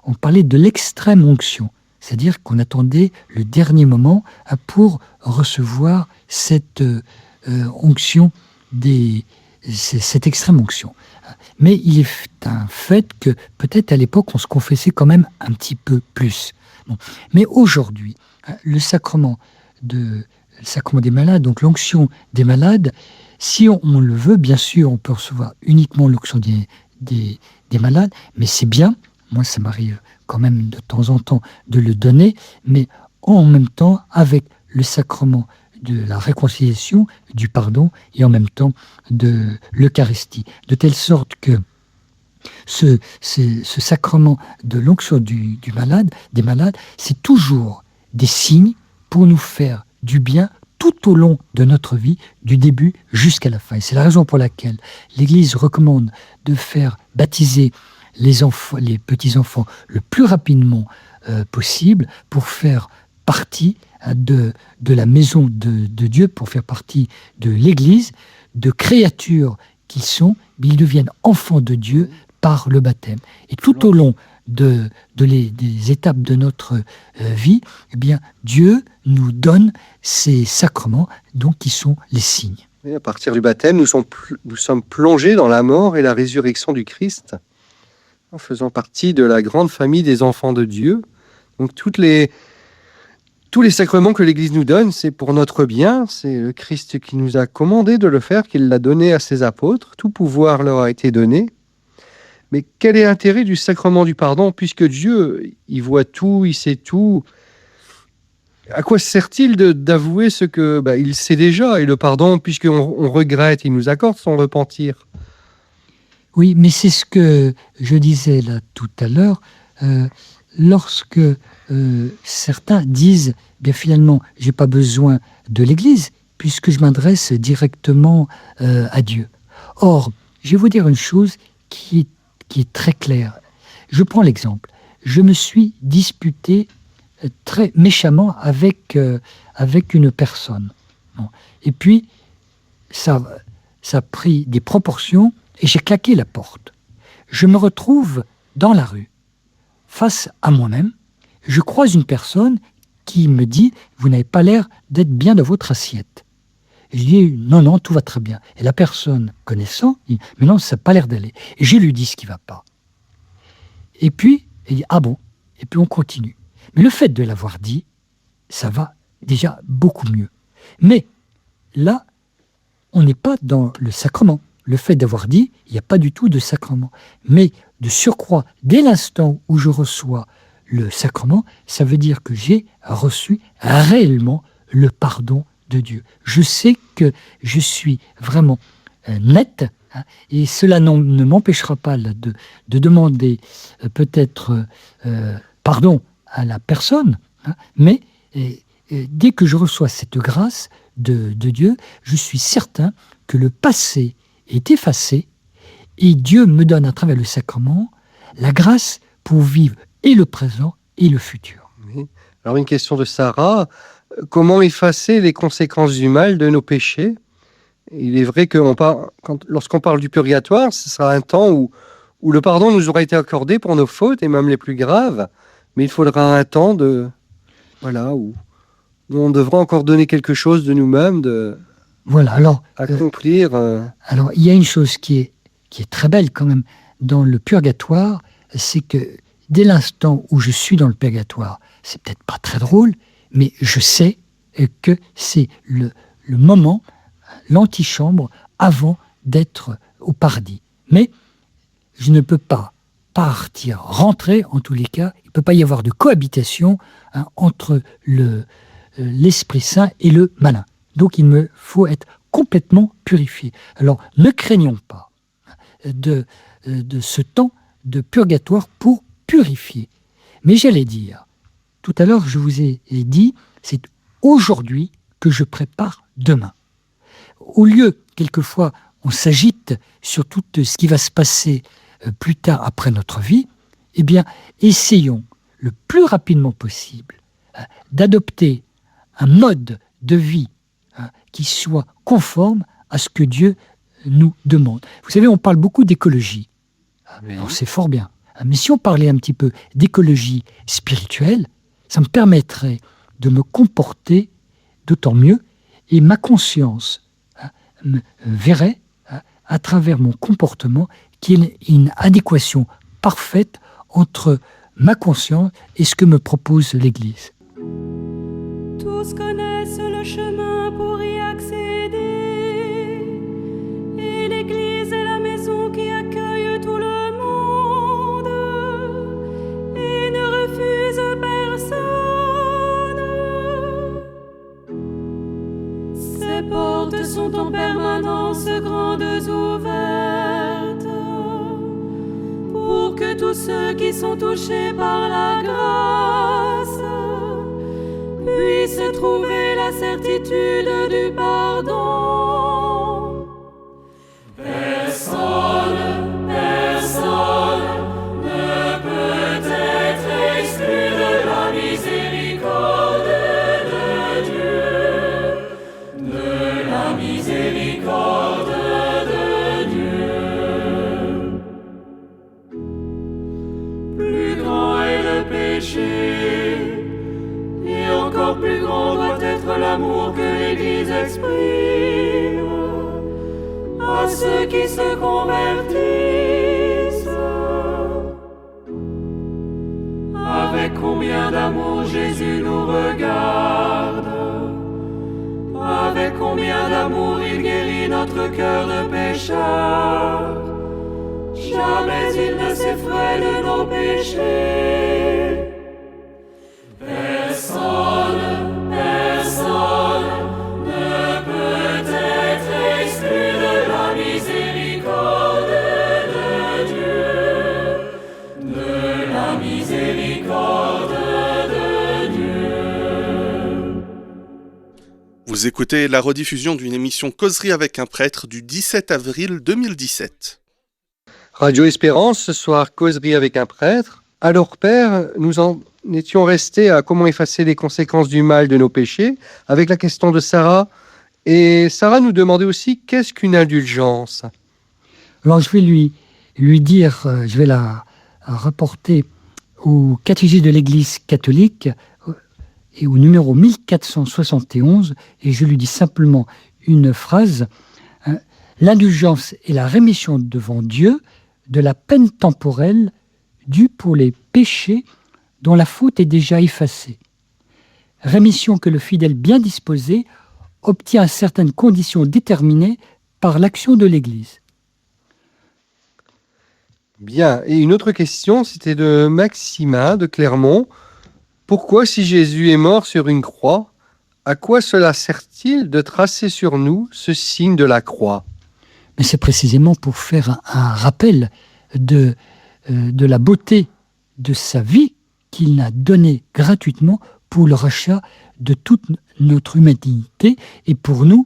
on parlait de l'extrême onction, c'est-à-dire qu'on attendait le dernier moment pour recevoir cette onction, cette extrême onction. Mais il est un fait que peut-être à l'époque on se confessait quand même un petit peu plus. Bon. Mais aujourd'hui, le sacrement des malades, donc l'onction des malades, si on le veut, bien sûr, on peut recevoir uniquement l'onction des des malades, mais c'est bien, moi ça m'arrive quand même de temps en temps de le donner, mais en même temps avec le sacrement de la réconciliation, du pardon, et en même temps de l'Eucharistie. De telle sorte que ce sacrement de l'onction des malades, c'est toujours des signes pour nous faire du bien tout au long de notre vie, du début jusqu'à la fin. Et c'est la raison pour laquelle l'Église recommande de faire baptiser les petits-enfants le plus rapidement possible pour faire partie de la maison de Dieu, pour faire partie de l'Église, de créatures qu'ils sont, mais ils deviennent enfants de Dieu par le baptême. Et tout au long des étapes de notre vie, eh bien, Dieu nous donne ces sacrements, donc qui sont les signes. Et à partir du baptême, nous sommes plongés dans la mort et la résurrection du Christ, en faisant partie de la grande famille des enfants de Dieu. Donc tous les sacrements que l'Église nous donne, c'est pour notre bien, c'est le Christ qui nous a commandé de le faire, qu'il l'a donné à ses apôtres, tout pouvoir leur a été donné. Mais quel est l'intérêt du sacrement du pardon, puisque Dieu, il voit tout, il sait tout? À quoi sert-il d'avouer ce que il sait déjà? Et le pardon, puisqu'on regrette, il nous accorde son repentir. Oui, mais c'est ce que je disais là tout à l'heure, lorsque certains disent, bien finalement, j'ai pas besoin de l'Église, puisque je m'adresse directement à Dieu. Or, je vais vous dire une chose qui est très claire. Je prends l'exemple. Je me suis disputé très méchamment avec une personne. Bon. Et puis, ça a pris des proportions et j'ai claqué la porte. Je me retrouve dans la rue, face à moi-même. Je croise une personne qui me dit « Vous n'avez pas l'air d'être bien dans votre assiette ». Je dis « Non, tout va très bien ». Et la personne, connaissant, dit « Mais non, ça n'a pas l'air d'aller ». Et je lui dis ce qui ne va pas. Et puis, elle dit « Ah bon ?» Et puis on continue. Mais le fait de l'avoir dit, ça va déjà beaucoup mieux. Mais là, on n'est pas dans le sacrement. Le fait d'avoir dit, il n'y a pas du tout de sacrement. Mais de surcroît, dès l'instant où je reçois le sacrement, ça veut dire que j'ai reçu réellement le pardon de Dieu. Je sais que je suis vraiment net, hein, et cela ne m'empêchera pas de demander peut-être pardon à la personne, hein, mais dès que je reçois cette grâce de Dieu, je suis certain que le passé est effacé et Dieu me donne à travers le sacrement la grâce pour vivre et le présent et le futur. Oui. Alors une question de Sarah, comment effacer les conséquences du mal de nos péchés? Il est vrai que lorsqu'on parle du purgatoire, ce sera un temps où le pardon nous aura été accordé pour nos fautes et même les plus graves, mais il faudra un temps où on devra encore donner quelque chose de nous-mêmes, voilà, alors, accomplir. Alors, il y a une chose qui est très belle quand même dans le purgatoire, c'est que dès l'instant où je suis dans le purgatoire, c'est peut-être pas très drôle, mais je sais que c'est le moment, l'antichambre, avant d'être au paradis. Mais je ne peux pas rentrer, en tous les cas, il ne peut pas y avoir de cohabitation entre l'Esprit Saint et le malin. Donc il me faut être complètement purifié. Alors ne craignons pas de ce temps de purgatoire pour purifier. Mais j'allais dire, tout à l'heure je vous ai dit, c'est aujourd'hui que je prépare demain. Au lieu, quelquefois, on s'agite sur tout ce qui va se passer plus tard après notre vie, eh bien, essayons le plus rapidement possible d'adopter un mode de vie qui soit conforme à ce que Dieu nous demande. Vous savez, on parle beaucoup d'écologie. Alors, c'est fort bien. Mais si on parlait un petit peu d'écologie spirituelle, ça me permettrait de me comporter d'autant mieux et ma conscience me verrait à travers mon comportement qu'il y ait une adéquation parfaite entre ma conscience et ce que me propose l'Église. Tous connaissent le chemin pour y accéder, et l'Église est la maison qui accueille tout le monde. Ses portes sont en permanence grandes ouvertes pour que tous ceux qui sont touchés par la grâce puissent trouver la certitude du pardon. Personne ne peut être exclu de la miséricorde de Dieu, de la miséricorde de Dieu. Plus grand est le péché, et encore plus grand doit être l'amour que l'Église exprime à ceux qui se convertissent. Avec combien d'amour Jésus nous regarde, avec combien d'amour il guérit notre cœur de pécheur. Jamais il ne s'effraie de nos péchés. Personne ne peut être exclu de la miséricorde de Dieu, de la miséricorde de Dieu. Vous écoutez la rediffusion d'une émission Causerie avec un prêtre du 17 avril 2017. Radio Espérance, ce soir, Causerie avec un prêtre. Alors, Père, nous en étions restés à comment effacer les conséquences du mal de nos péchés, avec la question de Sarah. Et Sarah nous demandait aussi, qu'est-ce qu'une indulgence ? Alors je vais lui dire, je vais la rapporter au catéchisme de l'Église catholique et au numéro 1471, et je lui dis simplement une phrase. L'indulgence est la rémission devant Dieu de la peine temporelle due pour les péchés dont la faute est déjà effacée. Rémission que le fidèle bien disposé obtient à certaines conditions déterminées par l'action de l'Église. Bien, et une autre question, c'était de Maxima de Clermont. Pourquoi, si Jésus est mort sur une croix, à quoi cela sert-il de tracer sur nous ce signe de la croix ? Mais c'est précisément pour faire un rappel de la beauté de sa vie qu'il a donnée gratuitement pour le rachat de toute notre humanité et pour nous,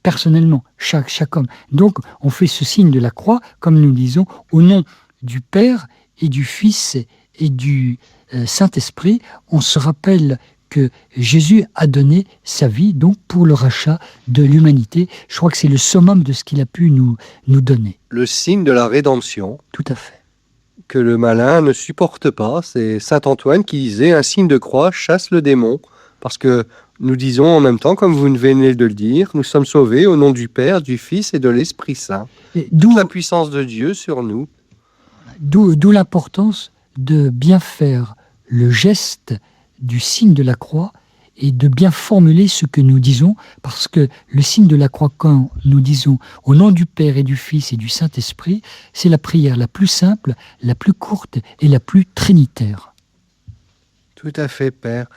personnellement, chaque homme. Donc, on fait ce signe de la croix, comme nous disons, au nom du Père et du Fils et du Saint-Esprit. On se rappelle que Jésus a donné sa vie donc pour le rachat de l'humanité. Je crois que c'est le summum de ce qu'il a pu nous donner. Le signe de la rédemption. Tout à fait. Que le malin ne supporte pas. C'est saint Antoine qui disait « Un signe de croix chasse le démon ». Parce que nous disons en même temps, comme vous venez de le dire, nous sommes sauvés au nom du Père, du Fils et de l'Esprit Saint. D'où la puissance de Dieu sur nous. D'où l'importance de bien faire le geste du signe de la croix et de bien formuler ce que nous disons, parce que le signe de la croix, quand nous disons au nom du Père et du Fils et du Saint-Esprit, c'est la prière la plus simple, la plus courte et la plus trinitaire. Tout à fait, Père.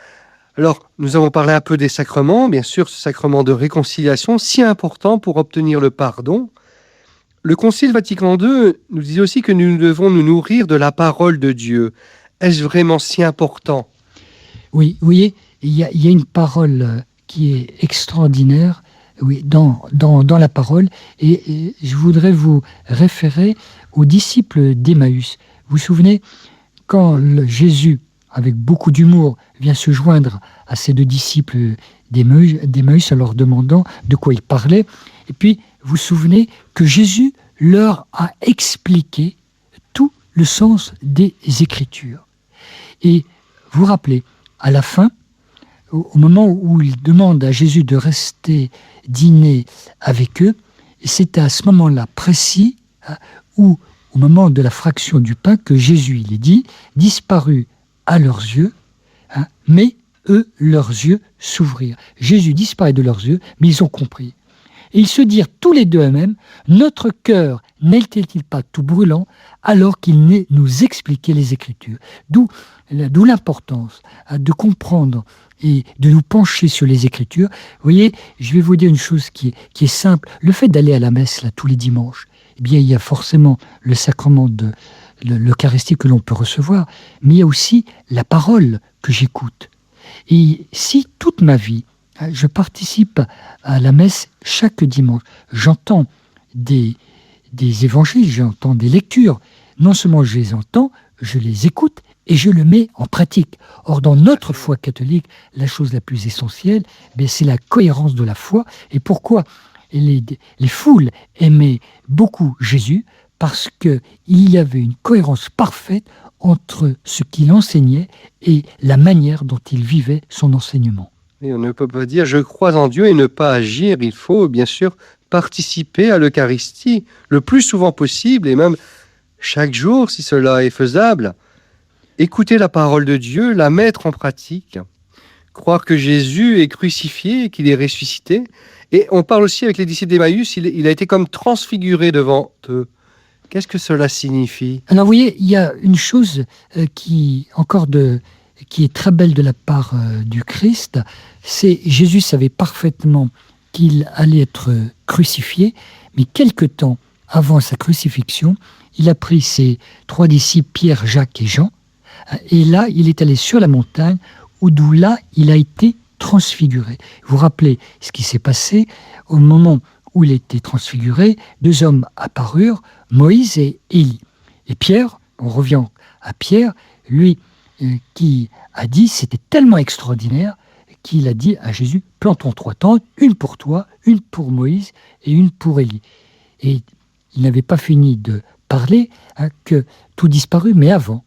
Alors, nous avons parlé un peu des sacrements, bien sûr, ce sacrement de réconciliation, si important pour obtenir le pardon. Le Concile Vatican II nous dit aussi que nous devons nous nourrir de la parole de Dieu. Est-ce vraiment si important ? Oui, vous voyez, il y a une parole qui est extraordinaire, oui, dans la parole, et je voudrais vous référer aux disciples d'Emmaüs. Vous vous souvenez, quand Jésus, avec beaucoup d'humour, vient se joindre à ces deux disciples d'Emmaüs en leur demandant de quoi ils parlaient, et puis vous vous souvenez que Jésus leur a expliqué tout le sens des Écritures. Et vous vous rappelez, à la fin, au moment où ils demandent à Jésus de rester dîner avec eux, c'est à ce moment-là précis, où, au moment de la fraction du pain, que Jésus, il est dit, disparut à leurs yeux, mais eux, leurs yeux s'ouvrirent. Jésus disparaît de leurs yeux, mais ils ont compris. Et ils se dirent tous les deux eux-mêmes, notre cœur n'était-il pas tout brûlant alors qu'il nous expliquait les Écritures. D'où l'importance de comprendre et de nous pencher sur les Écritures. Vous voyez, je vais vous dire une chose qui est simple. Le fait d'aller à la messe là, tous les dimanches, eh bien, il y a forcément le sacrement de l'Eucharistie que l'on peut recevoir, mais il y a aussi la parole que j'écoute. Et si toute ma vie, je participe à la messe chaque dimanche, j'entends des évangiles, j'entends des lectures, non seulement je les entends, je les écoute et je le mets en pratique. Or, dans notre foi catholique, la chose la plus essentielle, c'est la cohérence de la foi. Et pourquoi les foules aimaient beaucoup Jésus? Parce qu'il y avait une cohérence parfaite entre ce qu'il enseignait et la manière dont il vivait son enseignement. Et on ne peut pas dire « je crois en Dieu » et ne pas agir. Il faut bien sûr participer à l'Eucharistie le plus souvent possible et même chaque jour si cela est faisable. Écouter la parole de Dieu, la mettre en pratique, croire que Jésus est crucifié, qu'il est ressuscité. Et on parle aussi avec les disciples d'Emmaüs, il a été comme transfiguré devant eux. Qu'est-ce que cela signifie? Alors vous voyez, il y a une chose qui est très belle de la part du Christ, c'est Jésus savait parfaitement qu'il allait être crucifié, mais quelque temps avant sa crucifixion, il a pris ses 3 disciples, Pierre, Jacques et Jean, et là, il est allé sur la montagne, d'où là, il a été transfiguré. Vous vous rappelez ce qui s'est passé au moment où il était transfiguré, 2 hommes apparurent, Moïse et Élie. Et Pierre, on revient à Pierre, lui qui a dit, c'était tellement extraordinaire, qu'il a dit à Jésus, plantons 3 tentes, une pour toi, une pour Moïse et une pour Élie. Et il n'avait pas fini de parler que tout disparut, mais avant,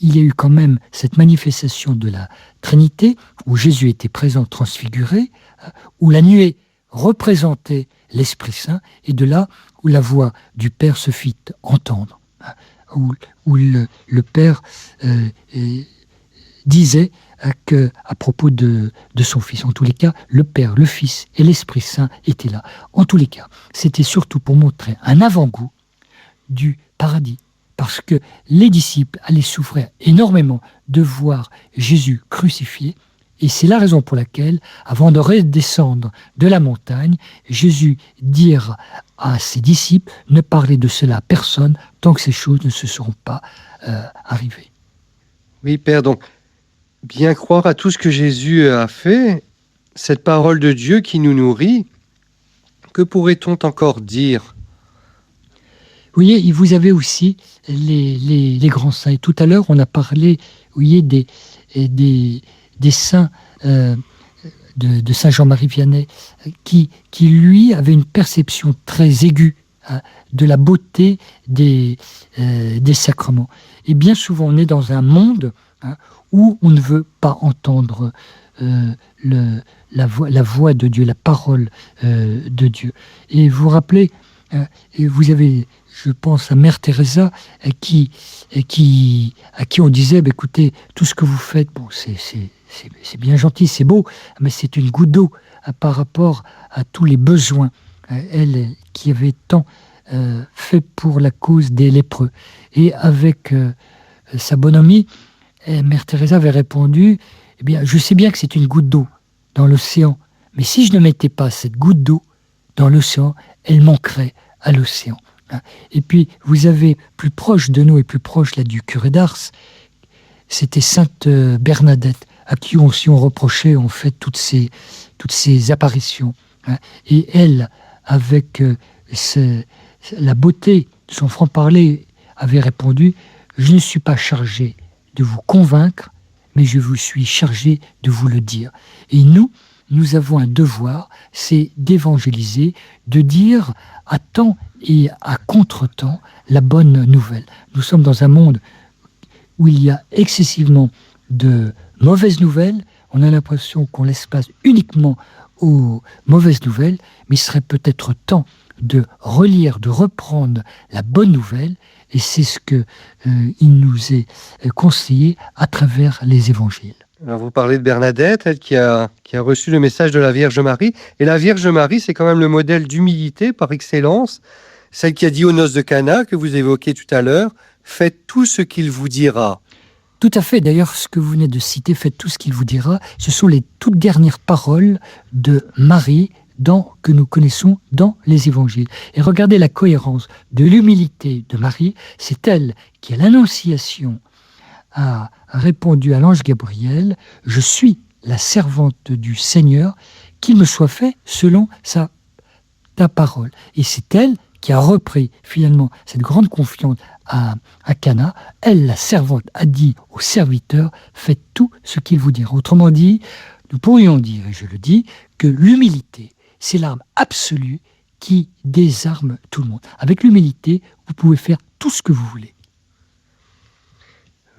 il y a eu quand même cette manifestation de la Trinité, où Jésus était présent transfiguré, où la nuée représentait l'Esprit Saint, et de là où la voix du Père se fit entendre, où le Père disait à propos de son Fils. En tous les cas, le Père, le Fils et l'Esprit Saint étaient là. En tous les cas, c'était surtout pour montrer un avant-goût du paradis, parce que les disciples allaient souffrir énormément de voir Jésus crucifié, et c'est la raison pour laquelle, avant de redescendre de la montagne, Jésus dit à ses disciples, ne parlez de cela à personne tant que ces choses ne se seront pas arrivées. Oui, Père, donc, bien croire à tout ce que Jésus a fait, cette parole de Dieu qui nous nourrit, que pourrait-on encore dire? Vous voyez, vous avez aussi les grands saints. Et tout à l'heure, on a parlé, vous voyez, des saints de Saint Jean-Marie Vianney, qui lui avait une perception très aiguë de la beauté des sacrements. Et bien souvent, on est dans un monde où on ne veut pas entendre la voix de Dieu, la parole de Dieu. Et vous vous rappelez, vous avez, je pense à Mère Teresa, à qui on disait, écoutez, tout ce que vous faites, bon, c'est bien gentil, c'est beau, mais c'est une goutte d'eau par rapport à tous les besoins. Elle qui avait tant fait pour la cause des lépreux. Et avec sa bonhomie, Mère Teresa avait répondu, eh bien, je sais bien que c'est une goutte d'eau dans l'océan, mais si je ne mettais pas cette goutte d'eau dans l'océan, elle manquerait à l'océan. Et puis, vous avez plus proche de nous et plus proche là, du curé d'Ars, c'était Sainte Bernadette, à qui aussi on reprochait en fait toutes ces apparitions. Et elle, avec la beauté de son franc-parler, avait répondu « Je ne suis pas chargé de vous convaincre, mais je vous suis chargé de vous le dire. » Et nous avons un devoir, c'est d'évangéliser, de dire à temps et à contre-temps la bonne nouvelle. Nous sommes dans un monde où il y a excessivement de mauvaises nouvelles. On a l'impression qu'on laisse place uniquement aux mauvaises nouvelles, mais il serait peut-être temps de relire, de reprendre la bonne nouvelle, et c'est ce que il nous est conseillé à travers les évangiles. Alors vous parlez de Bernadette, elle qui a reçu le message de la Vierge Marie, et la Vierge Marie, c'est quand même le modèle d'humilité par excellence, celle qui a dit aux noces de Cana, que vous évoquiez tout à l'heure, « Faites tout ce qu'il vous dira ». Tout à fait. D'ailleurs, ce que vous venez de citer, faites tout ce qu'il vous dira, ce sont les toutes dernières paroles de Marie que nous connaissons dans les évangiles. Et regardez la cohérence de l'humilité de Marie. C'est elle qui, à l'Annonciation, a répondu à l'ange Gabriel, « Je suis la servante du Seigneur, qu'il me soit fait selon ta parole. » Et c'est elle qui a repris finalement cette grande confiance à Cana. Elle, la servante, a dit au serviteur, « Faites tout ce qu'il vous dira. » Autrement dit, nous pourrions dire, et je le dis, que l'humilité, c'est l'arme absolue qui désarme tout le monde. Avec l'humilité, vous pouvez faire tout ce que vous voulez.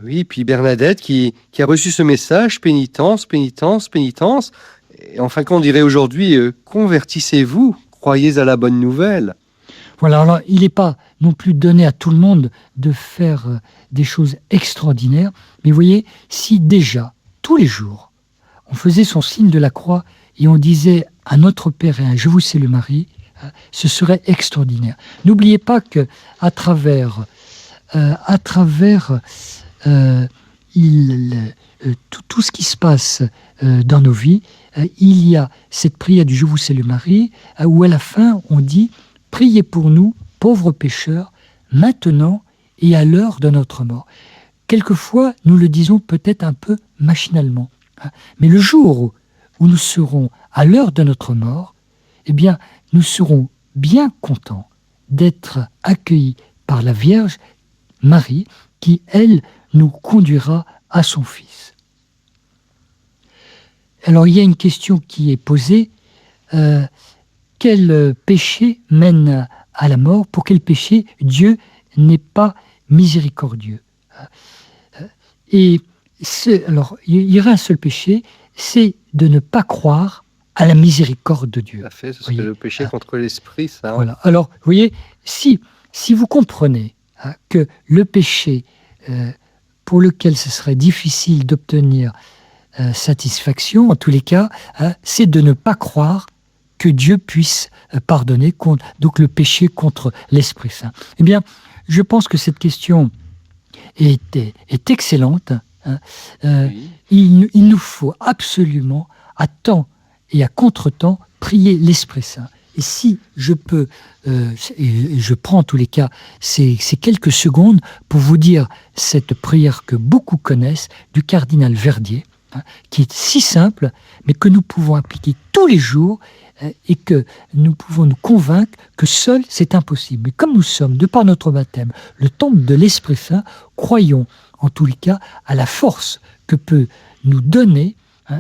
Oui, puis Bernadette qui a reçu ce message, pénitence, pénitence, pénitence. Et en fin de compte, on dirait aujourd'hui, convertissez-vous, croyez à la bonne nouvelle. Voilà, alors il n'est pas non plus donné à tout le monde de faire des choses extraordinaires, mais vous voyez, si déjà, tous les jours, on faisait son signe de la croix et on disait à notre Père et à Je vous salue Marie, ce serait extraordinaire. N'oubliez pas que à travers tout ce qui se passe dans nos vies, il y a cette prière du Je vous salue Marie, où à la fin on dit « Priez pour nous, pauvres pécheurs, maintenant et à l'heure de notre mort ». Quelquefois, nous le disons peut-être un peu machinalement. Mais le jour où nous serons à l'heure de notre mort, eh bien, nous serons bien contents d'être accueillis par la Vierge Marie, qui, elle, nous conduira à son Fils. Alors, il y a une question qui est posée. Quel péché mène à la mort? Pour quel péché Dieu n'est pas miséricordieux? Et alors, il y aurait un seul péché, c'est de ne pas croire à la miséricorde de Dieu. Tout à fait, ce serait le péché contre l'esprit, ça. Voilà. Alors, vous voyez, si vous comprenez que le péché pour lequel ce serait difficile d'obtenir satisfaction, en tous les cas, c'est de ne pas croire que Dieu puisse pardonner, donc le péché contre l'Esprit Saint. Eh bien, je pense que cette question est excellente. Oui. Il nous faut absolument, à temps et à contre-temps, prier l'Esprit Saint. Et si je peux, et je prends en tous les cas ces quelques secondes pour vous dire cette prière que beaucoup connaissent du cardinal Verdier, qui est si simple, mais que nous pouvons appliquer tous les jours et que nous pouvons nous convaincre que seul c'est impossible. Mais comme nous sommes, de par notre baptême, le temple de l'Esprit Saint, croyons en tous les cas à la force que peut nous donner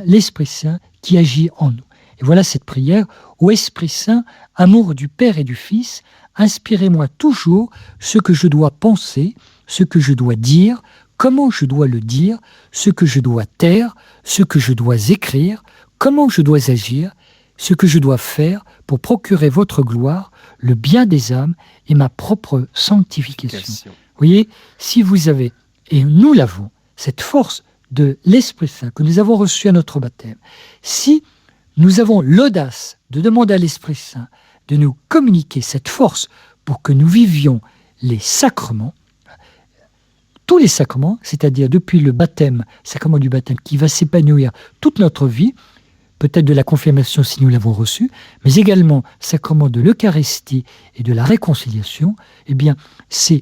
l'Esprit Saint qui agit en nous. Et voilà cette prière. Ô Esprit Saint, amour du Père et du Fils, inspirez-moi toujours ce que je dois penser, ce que je dois dire, comment je dois le dire, ce que je dois taire, ce que je dois écrire, comment je dois agir, ce que je dois faire pour procurer votre gloire, le bien des âmes et ma propre sanctification. Vous voyez, si vous avez, et nous l'avons, cette force de l'Esprit Saint que nous avons reçue à notre baptême, si nous avons l'audace de demander à l'Esprit Saint de nous communiquer cette force pour que nous vivions les sacrements, tous les sacrements, c'est-à-dire depuis le baptême, sacrement du baptême, qui va s'épanouir toute notre vie, peut-être de la confirmation si nous l'avons reçu, mais également sacrement de l'Eucharistie et de la réconciliation, eh bien, ce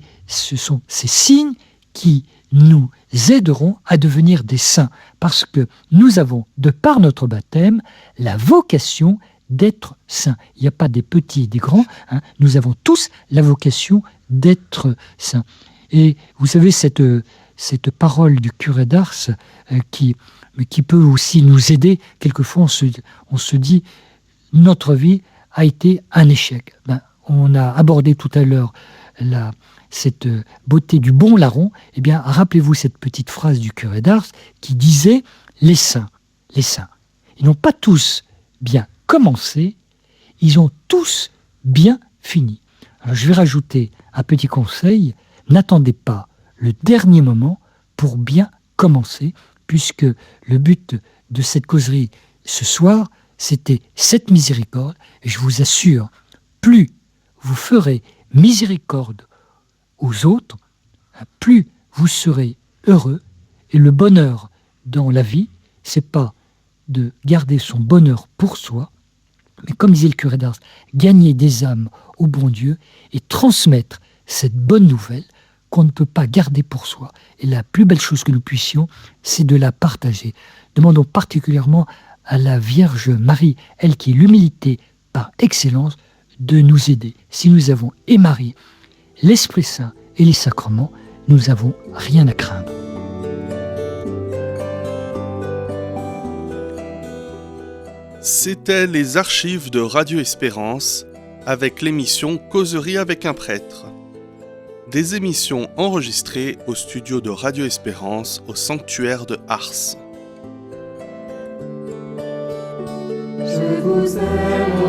sont ces signes qui nous aideront à devenir des saints, parce que nous avons, de par notre baptême, la vocation d'être saints. Il n'y a pas des petits et des grands, nous avons tous la vocation d'être saints. Et vous savez, cette parole du curé d'Ars qui peut aussi nous aider, quelquefois on se dit, notre vie a été un échec. On a abordé tout à l'heure cette beauté du bon larron. Eh bien, rappelez-vous cette petite phrase du curé d'Ars qui disait « les saints, ils n'ont pas tous bien commencé, ils ont tous bien fini ». Alors, je vais rajouter un petit conseil, n'attendez pas le dernier moment pour bien commencer, puisque le but de cette causerie ce soir, c'était cette miséricorde. Et je vous assure, plus vous ferez miséricorde aux autres, plus vous serez heureux Et le bonheur dans la vie, c'est pas de garder son bonheur pour soi, mais comme disait le curé d'Ars, gagner des âmes au bon Dieu et transmettre cette bonne nouvelle qu'on ne peut pas garder pour soi. Et la plus belle chose que nous puissions, c'est de la partager. Demandons particulièrement à la Vierge Marie, elle qui est l'humilité par excellence, de nous aider. Si nous avons et Marie, l'Esprit Saint et les sacrements, nous n'avons rien à craindre. C'était les archives de Radio Espérance avec l'émission Causerie avec un prêtre. Des émissions enregistrées au studio de Radio Espérance au sanctuaire de Ars. Je vous aime.